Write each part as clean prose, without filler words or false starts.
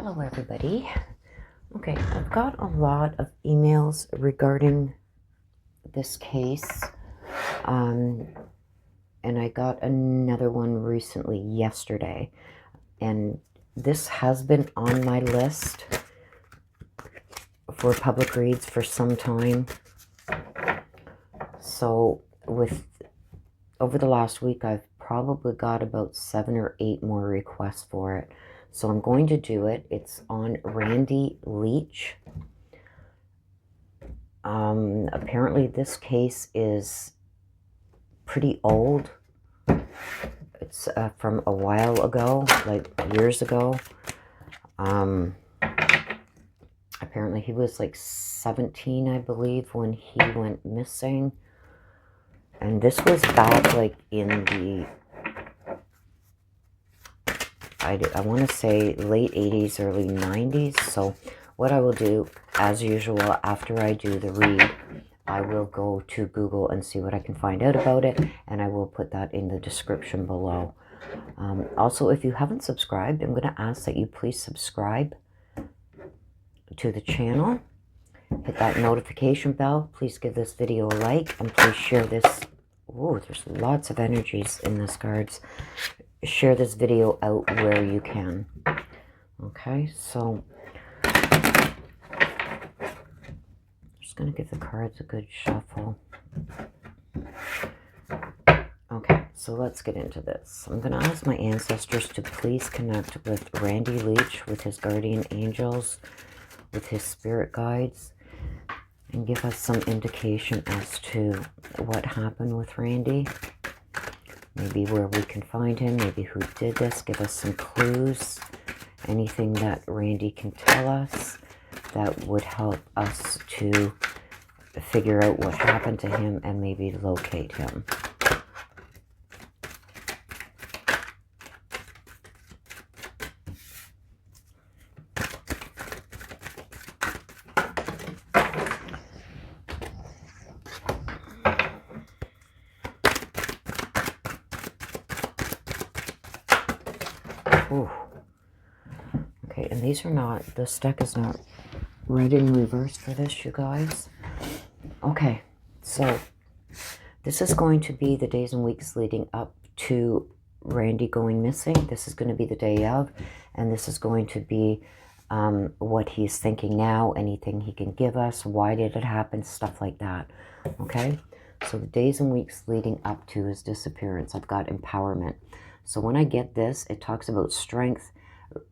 Hello everybody. Okay, I've got a lot of emails regarding this case. And I got another one recently yesterday. And this has been on my list for public reads for some time. So over the last week, I've probably got about 7 or 8 more requests for it. So I'm going to do it. It's on Randy Leach. Apparently this case is pretty old. It's from a while ago, like years ago. Apparently he was like 17, I believe, when he went missing. And this was back like in the, I want to say late 80s, early 90s. So what I will do, as usual, after I do the read, I will go to Google and see what I can find out about it, and I will put that in the description below. Also, if you haven't subscribed, I'm going to ask that you please subscribe to the channel. Hit that notification bell. Please give this video a like, and please share this. Oh, there's lots of energies in this cards. Share this video out where you can. Okay, so I'm just going to give the cards a good shuffle. Okay, so let's get into this. I'm going to ask my ancestors to please connect with Randy Leach, with his guardian angels, with his spirit guides, and give us some indication as to what happened with Randy. Maybe where we can find him, maybe who did this, give us some clues, anything that Randy can tell us that would help us to figure out what happened to him and maybe locate him. Ooh. Okay, and these are not, this deck is not read in reverse for this, you guys. Okay, so this is going to be the days and weeks leading up to Randy going missing. This is going to be the day of, and this is going to be what he's thinking now, anything he can give us, why did it happen, stuff like that. Okay, so the days and weeks leading up to his disappearance, I've got empowerment. So when I get this, it talks about strength,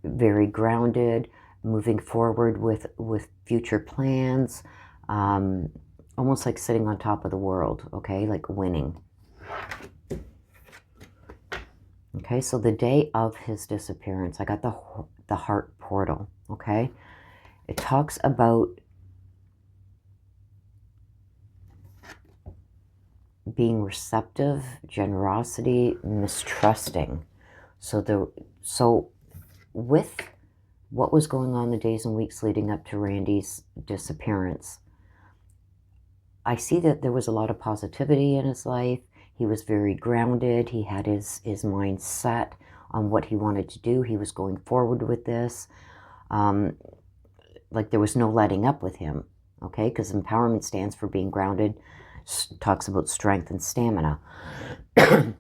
very grounded, moving forward with future plans, almost like sitting on top of the world, okay, like winning. Okay, so the day of his disappearance, I got the heart portal, okay? It talks about being receptive, generosity, mistrusting. So with what was going on the days and weeks leading up to Randy's disappearance, I see that there was a lot of positivity in his life. He was very grounded. He had his mind set on what he wanted to do. He was going forward with this. Like there was no letting up with him, okay? Because empowerment stands for being grounded, talks about strength and stamina. And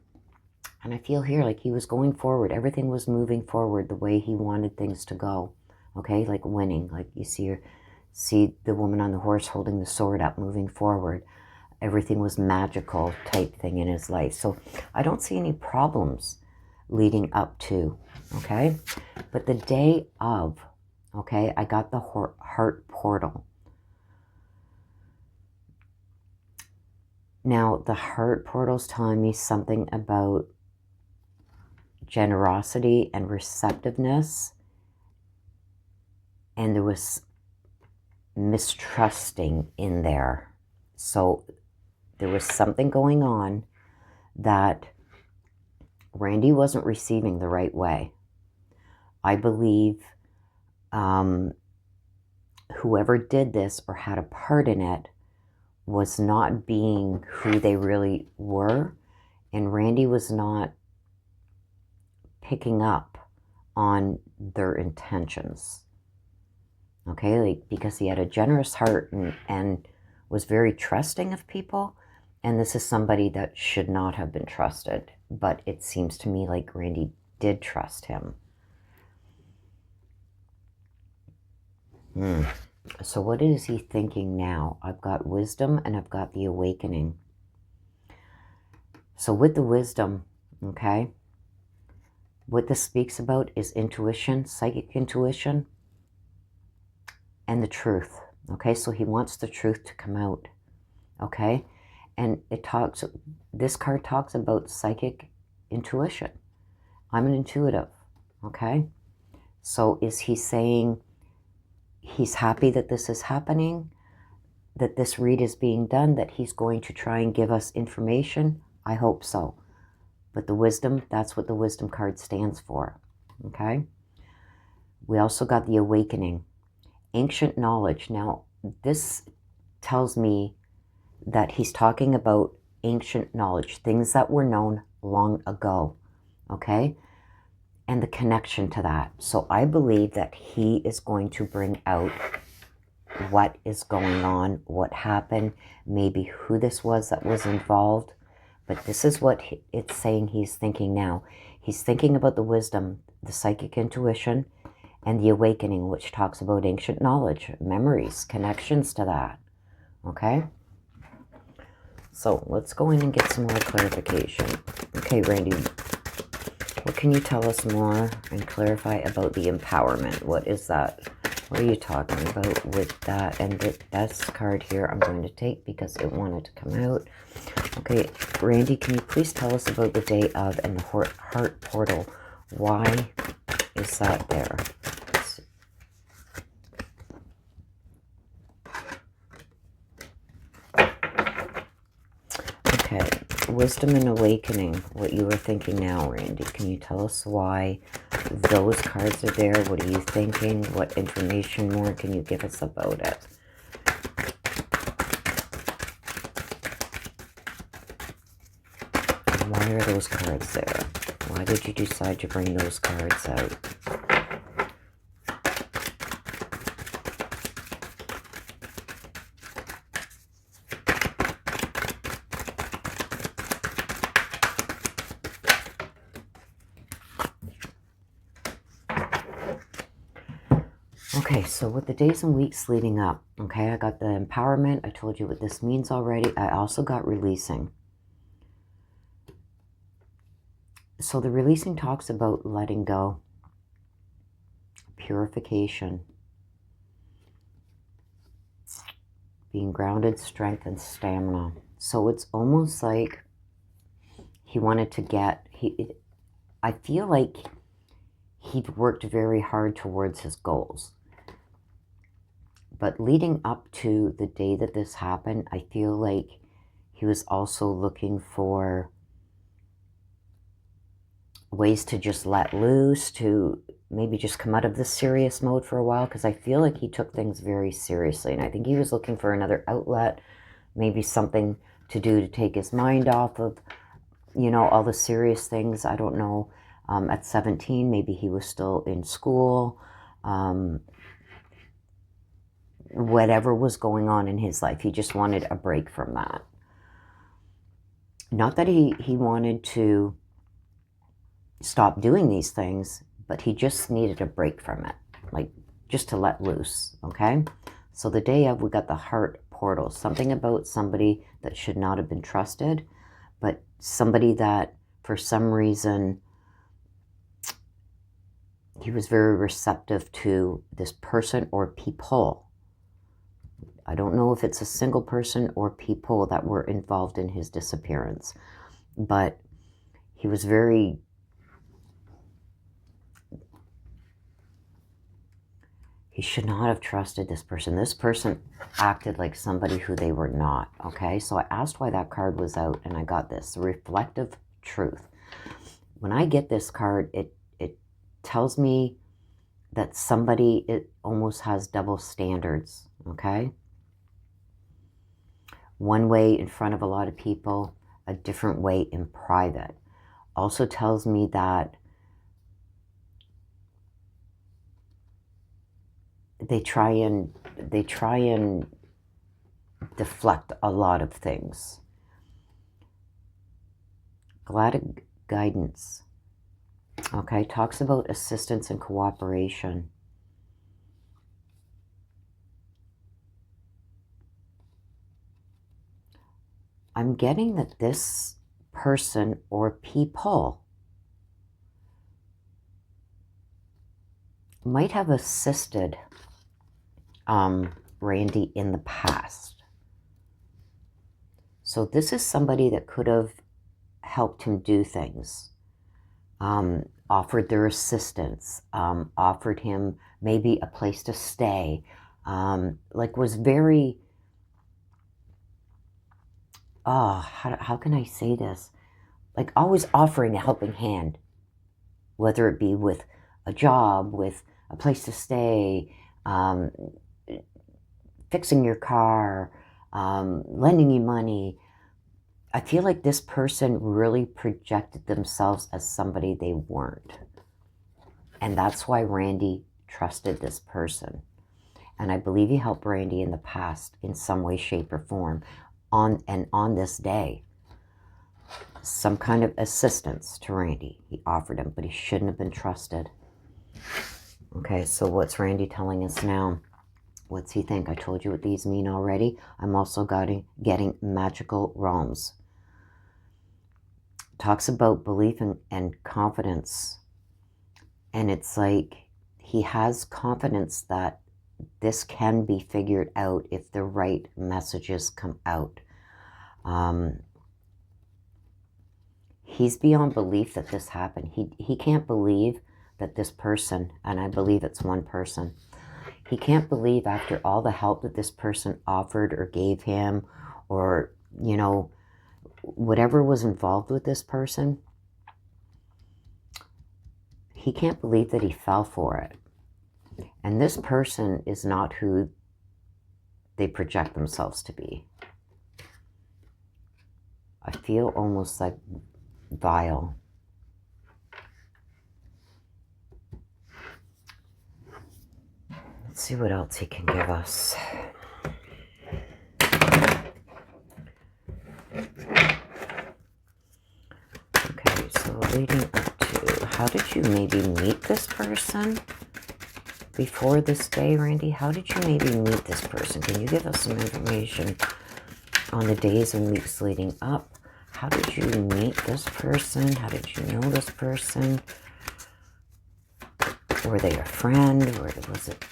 I feel here like he was going forward. Everything was moving forward the way he wanted things to go, okay? Like winning, like you see the woman on the horse holding the sword up, moving forward. Everything was magical type thing in his life. So I don't see any problems leading up to, okay? But the day of, okay, I got the heart portal. Now, the heart portal's telling me something about generosity and receptiveness. And there was mistrusting in there. So there was something going on that Randy wasn't receiving the right way. I believe whoever did this or had a part in it was not being who they really were, and Randy was not picking up on their intentions. Okay, like, because he had a generous heart and was very trusting of people. And this is somebody that should not have been trusted. But it seems to me like Randy did trust him. So what is he thinking now? I've got wisdom and I've got the awakening. So with the wisdom, okay, what this speaks about is intuition, psychic intuition, and the truth. Okay, so he wants the truth to come out. Okay, and this card talks about psychic intuition. I'm an intuitive. Okay, so is he saying he's happy that this is happening, that this read is being done, that he's going to try and give us information? I hope so. But the wisdom, that's what the wisdom card stands for. Okay, we also got the awakening, ancient knowledge. Now this tells me that he's talking about ancient knowledge, things that were known long ago, okay? And the connection to that. So I believe that he is going to bring out what is going on, what happened, maybe who this was that was involved. But this is what it's saying he's thinking now. He's thinking about the wisdom, the psychic intuition, and the awakening, which talks about ancient knowledge, memories, connections to that, okay? So let's go in and get some more clarification. Okay, Randy, what can you tell us more and clarify about the empowerment? What is that? What are you talking about with that? And this card here I'm going to take because it wanted to come out. Okay, Randy, can you please tell us about the day of and the heart portal? Why is that there? Okay, wisdom and awakening, what you are thinking now, Randy. Can you tell us why those cards are there? What are you thinking? What information more can you give us about it? Why are those cards there? Why did you decide to bring those cards out? Okay, so with the days and weeks leading up, okay, I got the empowerment. I told you what this means already. I also got releasing. So the releasing talks about letting go, purification, being grounded, strength, and stamina. So it's almost like he wanted to get, I feel like he'd worked very hard towards his goals. But leading up to the day that this happened, I feel like he was also looking for ways to just let loose, to maybe just come out of this serious mode for a while, because I feel like he took things very seriously. And I think he was looking for another outlet, maybe something to do to take his mind off of, you know, all the serious things. I don't know. At 17, maybe he was still in school. Whatever was going on in his life, he just wanted a break from that. Not that he wanted to stop doing these things, but he just needed a break from it, like just to let loose, okay? So the day of, we got the heart portal, something about somebody that should not have been trusted, but somebody that for some reason he was very receptive to this person or people. I don't know if it's a single person or people that were involved in his disappearance, but he was very, he should not have trusted this person. This person acted like somebody who they were not, okay? So I asked why that card was out, and I got this, reflective truth. When I get this card, it tells me that somebody, it almost has double standards, okay? One way in front of a lot of people, a different way in private. Also tells me that they try and deflect a lot of things. Glad guidance. Okay, talks about assistance and cooperation. I'm getting that this person or people might have assisted Randy in the past. So this is somebody that could have helped him do things, offered their assistance, offered him maybe a place to stay, like was very, how can I say this? Like always offering a helping hand, whether it be with a job, with a place to stay, fixing your car, lending you money. I feel like this person really projected themselves as somebody they weren't. And that's why Randy trusted this person. And I believe he helped Randy in the past in some way, shape, or form on this day. Some kind of assistance to Randy. He offered him, but he shouldn't have been trusted. Okay, so what's Randy telling us now? What's he think? I told you what these mean already. I'm also getting magical realms. Talks about belief and confidence. And it's like he has confidence that this can be figured out if the right messages come out. He's beyond belief that this happened. He can't believe that this person, and I believe it's one person, he can't believe after all the help that this person offered or gave him, or, you know, whatever was involved with this person, he can't believe that he fell for it. And this person is not who they project themselves to be. I feel almost like vile. Let's see what else he can give us. Okay, so leading up to, how did you maybe meet this person before this day, Randy? How did you maybe meet this person? Can you give us some information on the days and weeks leading up? How did you meet this person? How did you know this person? Were they a friend? Or was it...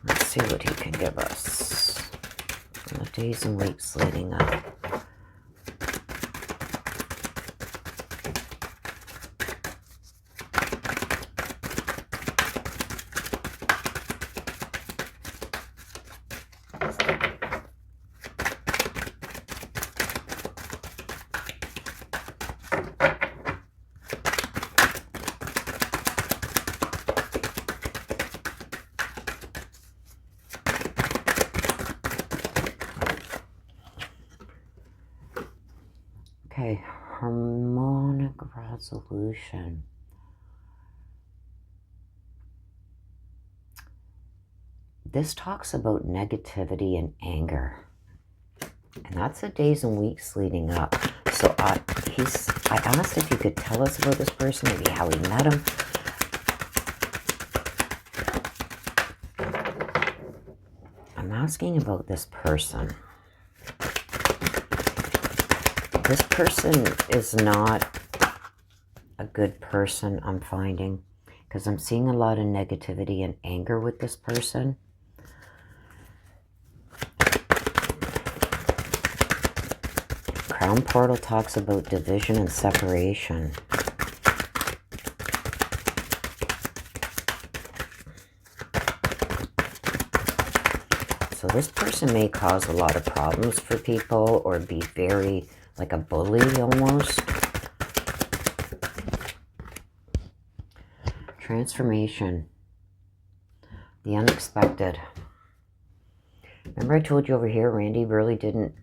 Let's see what he can give us on the days and weeks leading up. Okay, harmonic resolution. This talks about negativity and anger. And that's the days and weeks leading up. So I asked if you could tell us about this person, maybe how he met him. I'm asking about this person. This person is not a good person, I'm finding, because I'm seeing a lot of negativity and anger with this person. Crown Portal talks about division and separation. So this person may cause a lot of problems for people or be very... like a bully almost. Transformation. The unexpected. Remember I told you over here, Randy really didn't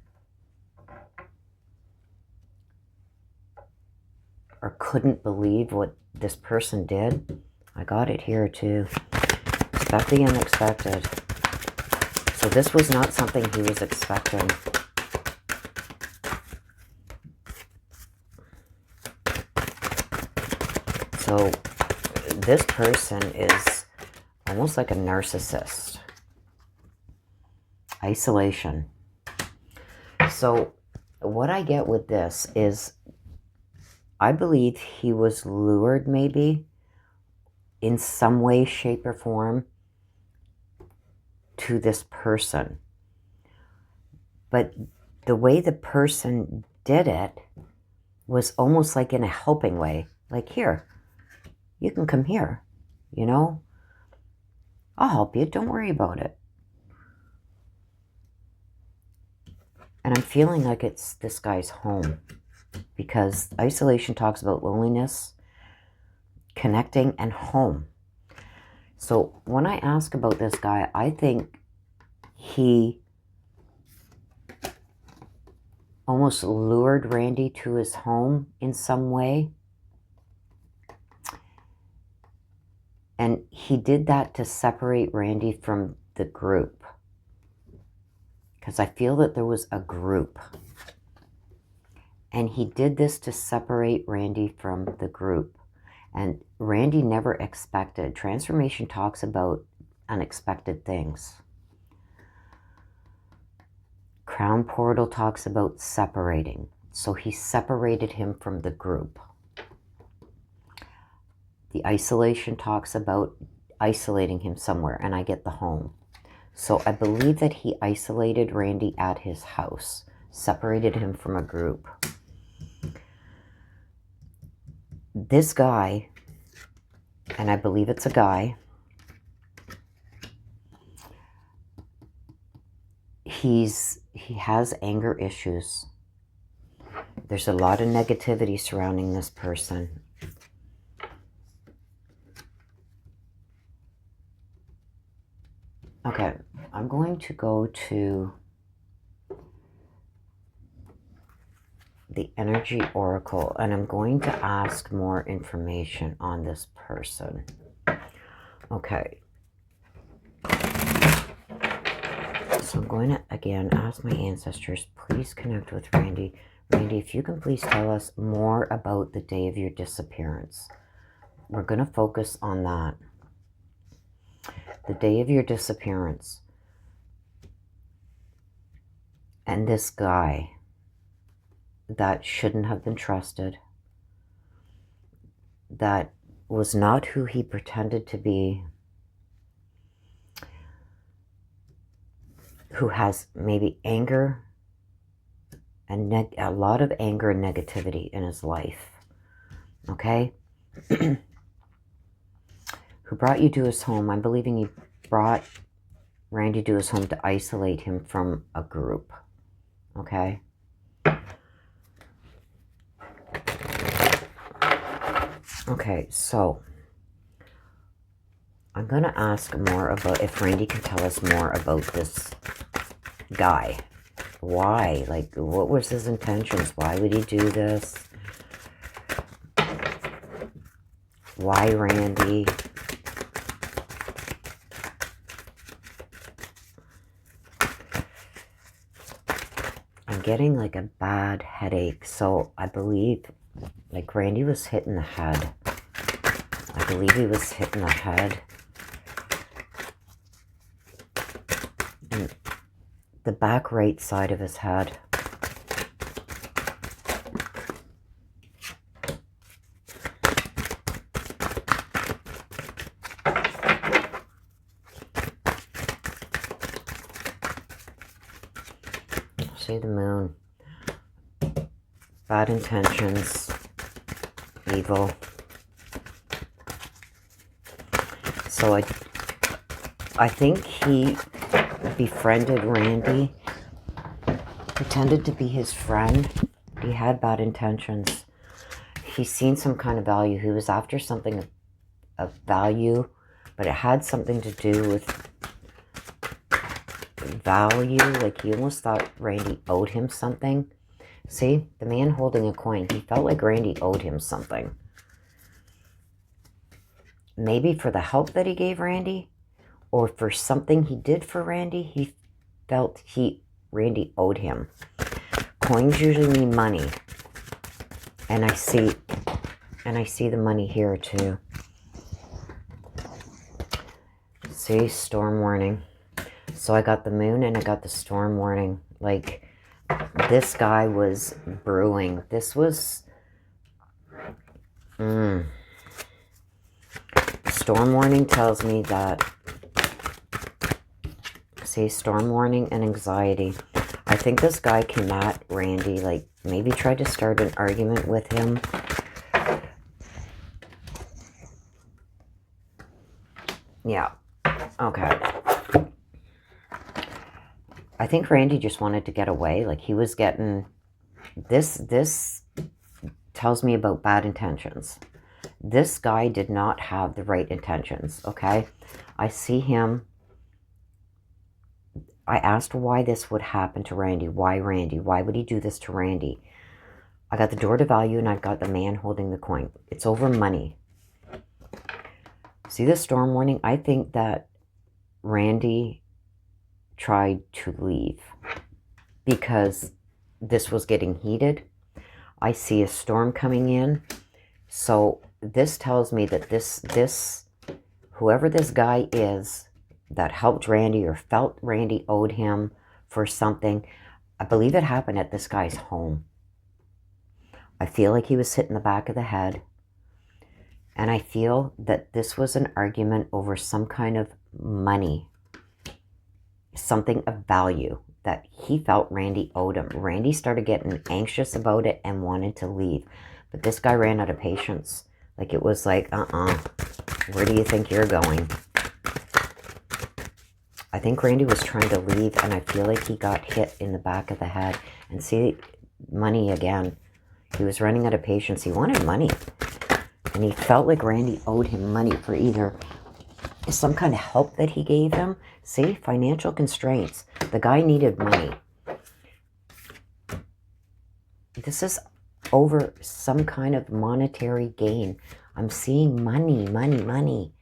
or couldn't believe what this person did? I got it here too. Expect the unexpected. So this was not something he was expecting. So this person is almost like a narcissist. Isolation. So what I get with this is, I believe he was lured maybe in some way, shape, or form to this person. But the way the person did it was almost like in a helping way. Like, here, you can come here, you know? I'll help you. Don't worry about it. And I'm feeling like it's this guy's home, because isolation talks about loneliness, connecting, and home. So when I ask about this guy, I think he almost lured Randy to his home in some way. And he did that to separate Randy from the group. Because I feel that there was a group. And he did this to separate Randy from the group. And Randy never expected. Transformation talks about unexpected things. Crown Portal talks about separating. So he separated him from the group. The isolation talks about isolating him somewhere, and I get the home. So I believe that he isolated Randy at his house, separated him from a group. This guy, and I believe it's a guy, he has anger issues. There's a lot of negativity surrounding this person. Okay, I'm going to go to the Energy Oracle, and I'm going to ask more information on this person. Okay. So I'm going to, again, ask my ancestors, please connect with Randy. Randy, if you can please tell us more about the day of your disappearance. We're going to focus on that. The day of your disappearance. And this guy that shouldn't have been trusted, that was not who he pretended to be, who has maybe anger and a lot of anger and negativity in his life, okay? Who brought you to his home. I'm believing he brought Randy to his home to isolate him from a group, okay? Okay, so I'm going to ask more about, if Randy can tell us more about this guy. Why? Like, what was his intentions? Why would he do this? Why Randy? I'm getting like a bad headache, so I believe like Randy was hit in the head. I believe he was hit in the head. And the back right side of his head. See the moon. Bad intentions. Evil. So I think he befriended Randy, pretended to be his friend. He had bad intentions. He's seen some kind of value. He was after something of value, but it had something to do with value. Like he almost thought Randy owed him something. See, the man holding a coin, he felt like Randy owed him something. Maybe for the help that he gave Randy, or for something he did for Randy, he felt Randy owed him. Coins usually mean money. And I see the money here too. See, storm warning. So I got the moon and I got the storm warning. Like, this guy was brewing. This was... Storm warning tells me that... See, storm warning and anxiety. I think this guy came at Randy, like, maybe tried to start an argument with him. Yeah. Okay. I think Randy just wanted to get away. Like, he was getting... This tells me about bad intentions. This guy did not have the right intentions, okay? I see him... I asked why this would happen to Randy. Why Randy? Why would he do this to Randy? I got the door to value and I've got the man holding the coin. It's over money. See the storm warning? I think that Randy tried to leave because this was getting heated. I see a storm coming in. So this tells me that whoever this guy is that helped Randy or felt Randy owed him for something, I believe it happened at this guy's home. I feel like he was hit in the back of the head. And I feel that this was an argument over some kind of money. Something of value that he felt Randy owed him. Randy started getting anxious about it and wanted to leave. But this guy ran out of patience. Like, it was like, where do you think you're going? I think Randy was trying to leave, and I feel like he got hit in the back of the head. And see, money again. He was running out of patience. He wanted money. And he felt like Randy owed him money for either some kind of help that he gave him. See, financial constraints. The guy needed money. This is over some kind of monetary gain. I'm seeing money, money, money.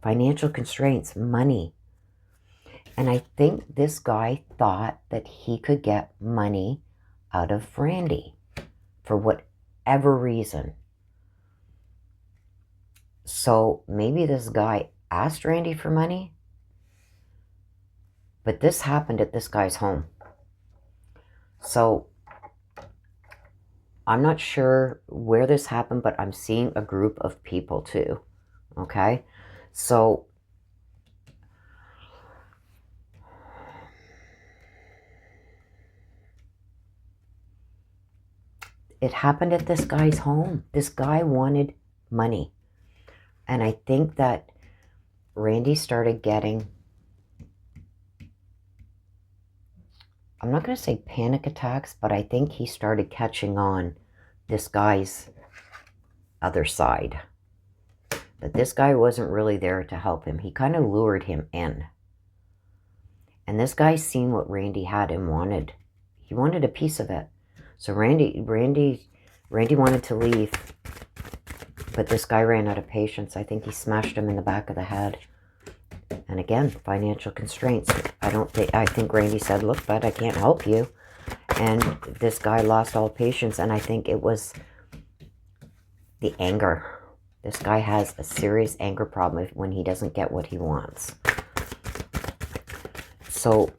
Financial constraints, money. And I think this guy thought that he could get money out of Randy for whatever reason. So maybe this guy asked Randy for money, but this happened at this guy's home. So I'm not sure where this happened, but I'm seeing a group of people too. Okay? So it happened at this guy's home. This guy wanted money. And I think that Randy started getting, I'm not going to say panic attacks, but I think he started catching on this guy's other side. That this guy wasn't really there to help him. He kind of lured him in. And this guy seen what Randy had and wanted. He wanted a piece of it. So Randy wanted to leave. But this guy ran out of patience. I think he smashed him in the back of the head. And again, financial constraints. I think Randy said, look, bud, I can't help you. And this guy lost all patience. And I think it was the anger. This guy has a serious anger problem when he doesn't get what he wants. So,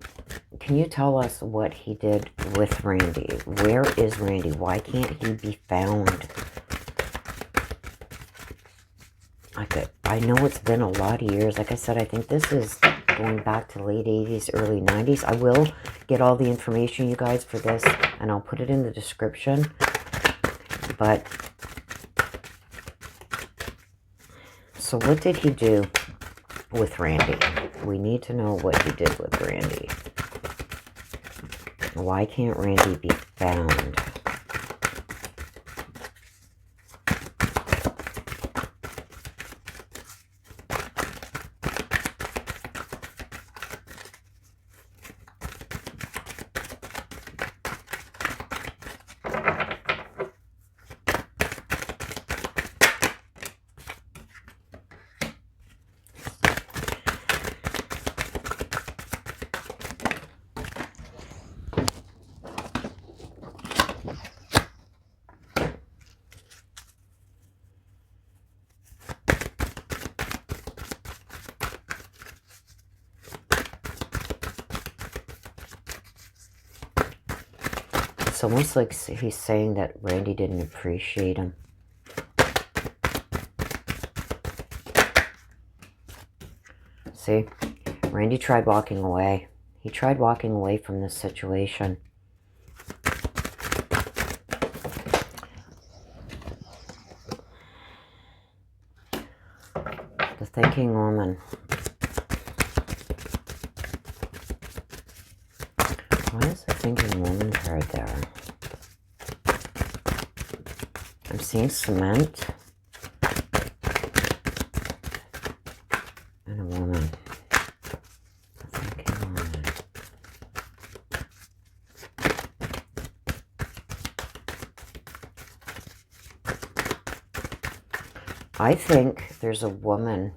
can you tell us what he did with Randy? Where is Randy? Why can't he be found? I know it's been a lot of years. Like I said, I think this is going back to late 80s, early 90s. I will get all the information, you guys, for this, and I'll put it in the description. But, so what did he do with Randy? We need to know what he did with Randy. Why can't Randy be found? It's almost like he's saying that Randy didn't appreciate him. See, Randy tried walking away. He tried walking away from this situation. The thinking woman. Why is the thinking woman card there? I'm seeing cement. And a woman. The thinking woman. I think there's a woman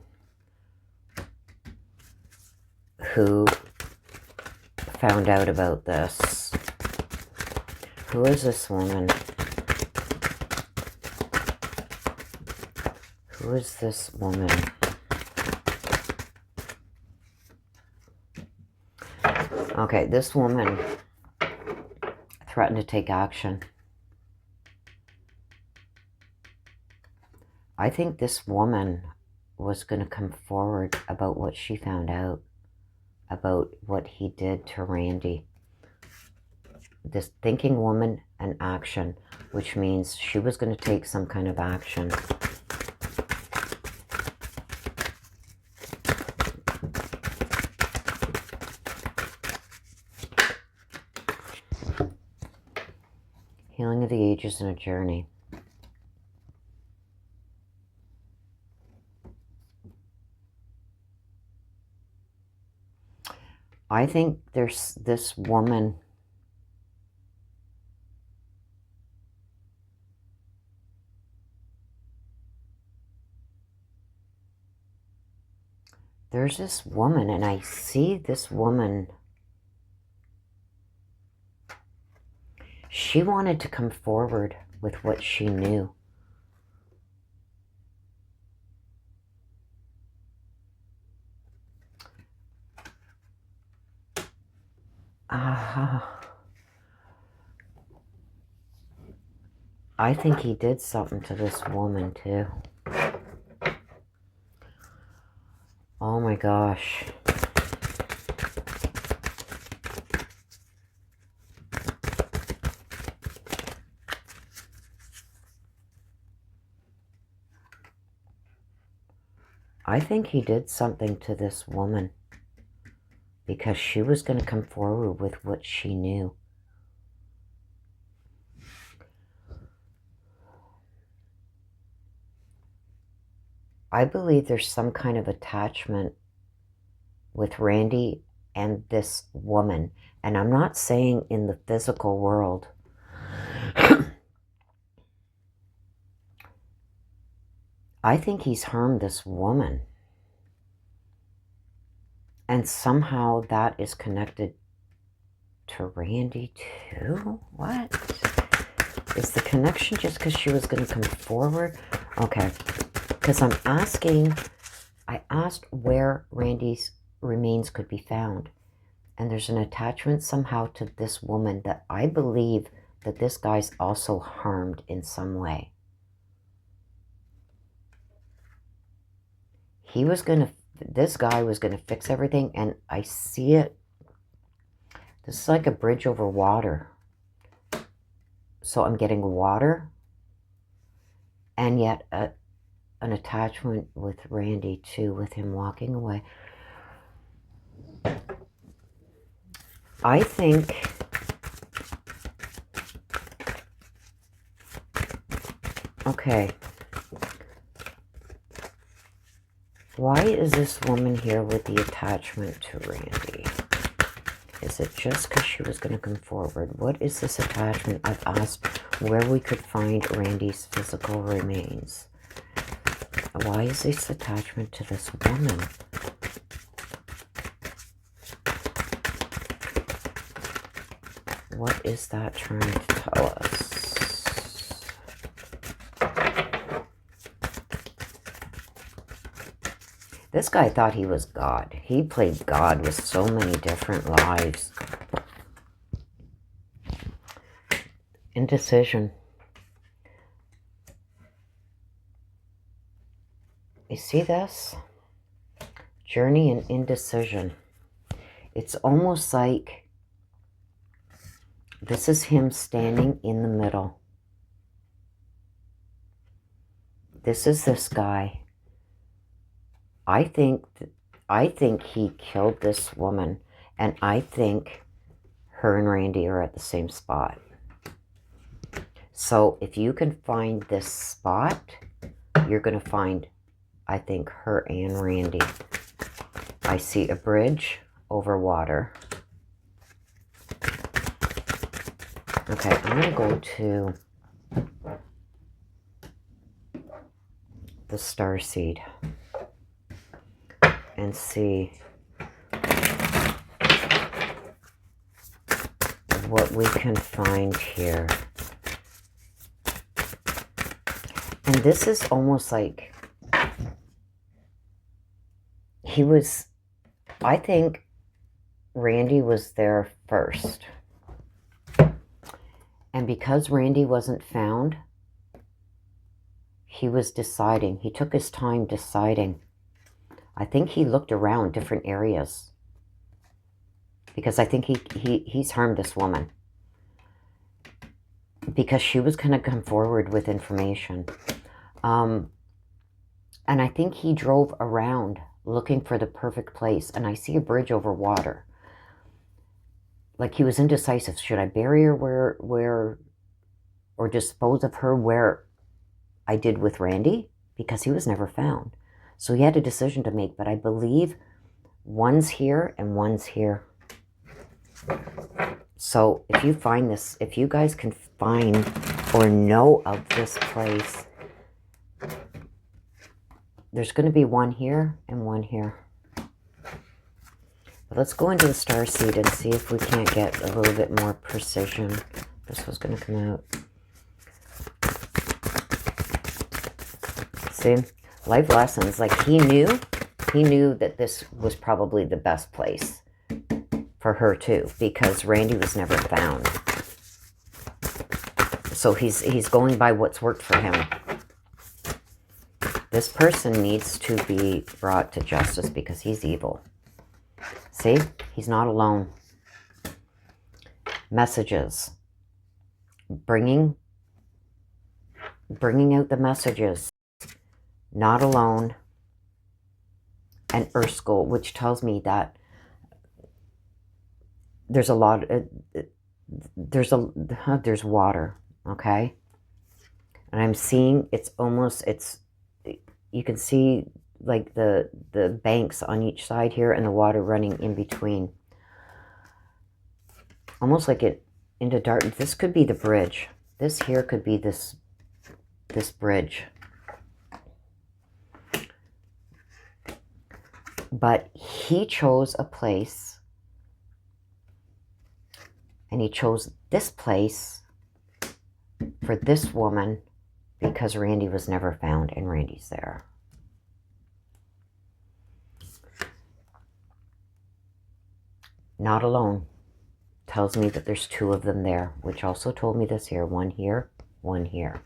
who found out about this. Who is this woman? Who is this woman? Okay, this woman threatened to take action. I think this woman was going to come forward about what she found out, about what he did to Randy. This thinking woman and action, which means she was going to take some kind of action. Healing of the ages and a journey. I think there's this woman and I see this woman. She wanted to come forward with what she knew. I think he did something to this woman too. Oh my gosh. I think he did something to this woman because she was going to come forward with what she knew. I believe there's some kind of attachment with Randy and this woman. And I'm not saying in the physical world. I think he's harmed this woman. And somehow that is connected to Randy too? What? Is the connection just because she was going to come forward? Okay. Because I asked where Randy's remains could be found. And there's an attachment somehow to this woman that I believe that this guy's also harmed in some way. This guy was going to fix everything, and I see it. This is like a bridge over water. So I'm getting water, and yet an attachment with Randy too, with him walking away. I think okay. Why is this woman here with the attachment to Randy? Is it just because she was going to come forward? What is this attachment? I've asked where we could find Randy's physical remains. Why is this attachment to this woman? What is that trying to tell us? This guy thought he was God. He played God with so many different lives. Indecision. You see this? Journey and indecision. It's almost like this is him standing in the middle. This is this guy. I think he killed this woman, and I think her and Randy are at the same spot. So if you can find this spot, you're going to find, I think, her and Randy. I see a bridge over water. Okay, I'm going to go to the starseed and see what we can find here. And this is almost like he was, I think Randy was there first. And because Randy wasn't found, he was deciding. He took his time deciding. I think he looked around different areas. Because I think he's harmed this woman. Because she was going to come forward with information. And I think he drove around looking for the perfect place. And I see a bridge over water. Like he was indecisive. Should I bury her where or dispose of her where I did with Randy? Because he was never found. So he had a decision to make. But I believe one's here and one's here. So if you find this, if you guys can find or know of this place, there's going to be one here and one here. But let's go into the starseed and see if we can't get a little bit more precision. This was going to come out. See? Life lessons. Like he knew that this was probably the best place for her too, because Randy was never found. So he's going by what's worked for him. This person needs to be brought to justice because he's evil. See? He's not alone. Messages. Bringing out the messages. Not alone. And Erskine, which tells me that there's a lot, there's water, okay? And I'm seeing you can see like the banks on each side here and the water running in between. Almost like it into dark. This could be the bridge. This here could be this bridge. But he chose a place, and he chose this place for this woman because Randy was never found and Randy's there. Not alone. Tells me that there's two of them there, which also told me this here. One here, one here.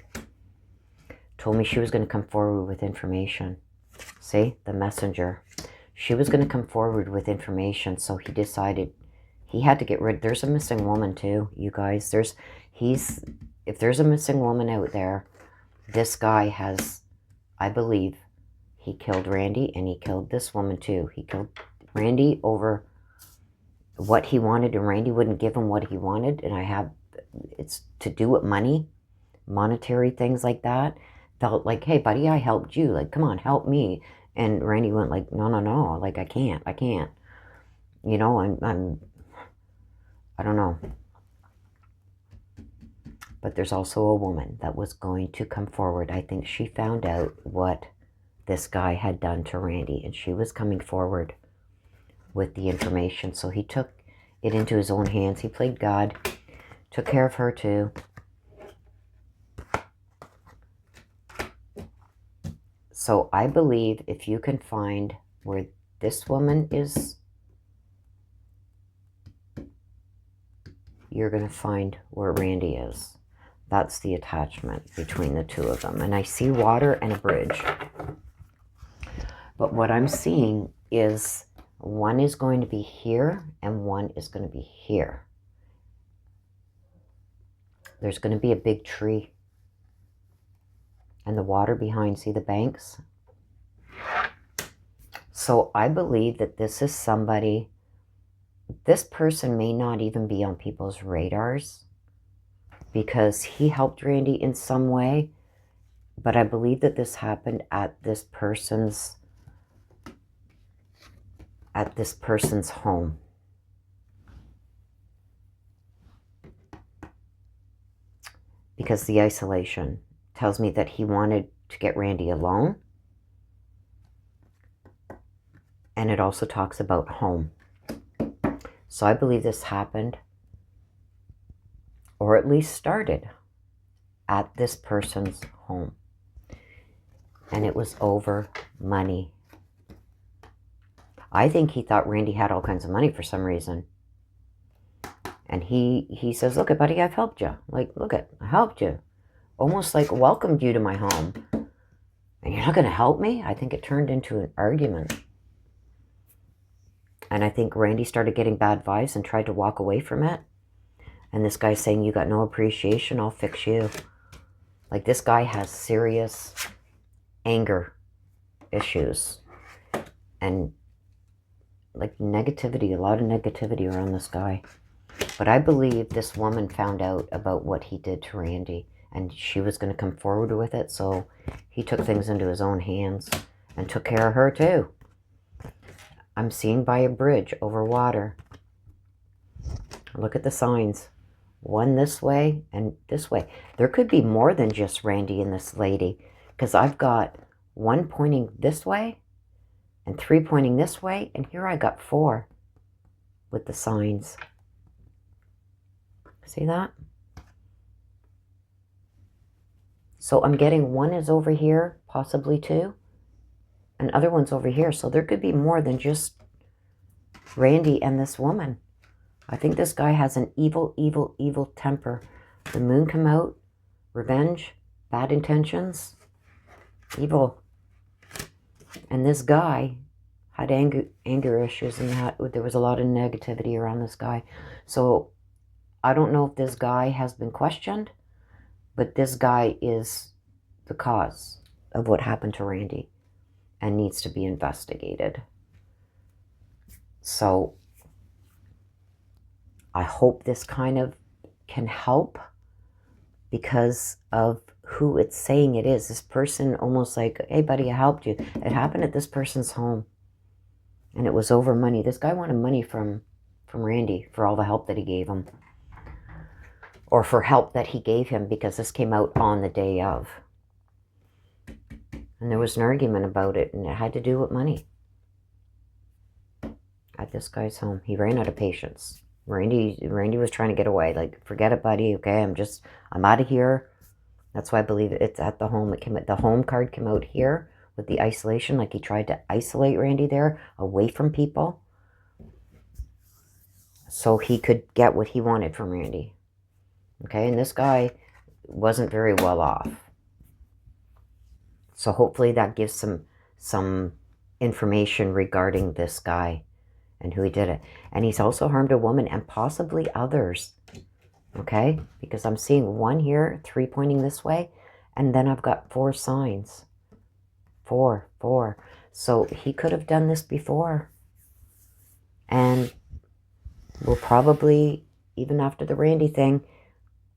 Told me she was going to come forward with information. See? The messenger. She was going to come forward with information, so he decided he had to get rid. There's a missing woman too, you guys. If there's a missing woman out there, this guy has, I believe, he killed Randy and he killed this woman too. He killed Randy over what he wanted, and Randy wouldn't give him what he wanted. And it's to do with money, monetary things like that. Felt like, hey buddy, I helped you. Like, come on, help me. And Randy went like, no. Like, I can't. You know, I don't know. But there's also a woman that was going to come forward. I think she found out what this guy had done to Randy, and she was coming forward with the information. So he took it into his own hands. He played God, took care of her too. So I believe if you can find where this woman is, you're going to find where Randy is. That's the attachment between the two of them. And I see water and a bridge. But what I'm seeing is one is going to be here and one is going to be here. There's going to be a big tree. And the water behind, see the banks? So I believe that this is somebody, this person may not even be on people's radars because he helped Randy in some way. But I believe that this happened at this person's home. Because the isolation tells me that he wanted to get Randy alone. And it also talks about home. So I believe this happened, or at least started, at this person's home. And it was over money. I think he thought Randy had all kinds of money for some reason. And he says, look, buddy, I've helped you. Like, look, I helped you. Almost like welcomed you to my home. And you're not going to help me? I think it turned into an argument. And I think Randy started getting bad vibes and tried to walk away from it. And this guy's saying, you got no appreciation, I'll fix you. Like, this guy has serious anger issues. And like negativity, a lot of negativity around this guy. But I believe this woman found out about what he did to Randy. And she was going to come forward with it. So he took things into his own hands and took care of her too. I'm seeing by a bridge over water. Look at the signs. One this way and this way. There could be more than just Randy and this lady. Because I've got one pointing this way and three pointing this way. And here I got 4 with the signs. See that? So I'm getting one is over here, possibly 2. And other one's over here. So there could be more than just Randy and this woman. I think this guy has an evil, evil, evil temper. The moon come out. Revenge. Bad intentions. Evil. And this guy had anger issues. And there was a lot of negativity around this guy. So I don't know if this guy has been questioned. But this guy is the cause of what happened to Randy. And needs to be investigated. So I hope this kind of can help because of who it's saying it is. This person almost like, hey buddy, I helped you. It happened at this person's home. And it was over money. This guy wanted money from Randy for all the help that he gave him. Or for help that he gave him because this came out on the day of. And there was an argument about it, and it had to do with money. At this guy's home. He ran out of patience. Randy was trying to get away. Like, forget it, buddy. Okay, I'm out of here. That's why I believe it's at the home. The home card came out here with the isolation. Like, he tried to isolate Randy there, away from people. So he could get what he wanted from Randy. Okay, and this guy wasn't very well off. So hopefully that gives some information regarding this guy and who he did it. And he's also harmed a woman and possibly others. Okay? Because I'm seeing 1 here, 3 pointing this way. And then I've got 4 signs. 4. So he could have done this before. And will probably, even after the Randy thing,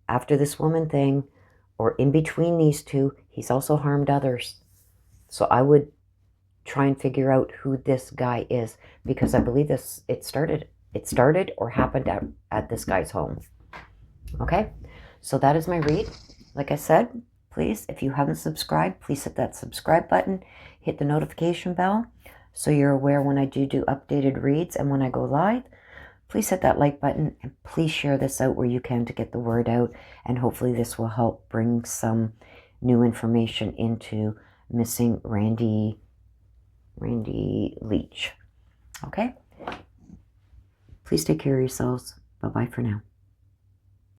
after this woman thing, or in between these two, he's also harmed others. So I would try and figure out who this guy is, because I believe it started or happened at this guy's home. Okay? So that is my read. Like I said, please, if you haven't subscribed, please hit that subscribe button, hit the notification bell so you're aware when I do updated reads and when I go live. Please hit that like button and please share this out where you can to get the word out. And hopefully this will help bring some new information into missing Randy Leach. Okay? Please take care of yourselves. Bye-bye for now.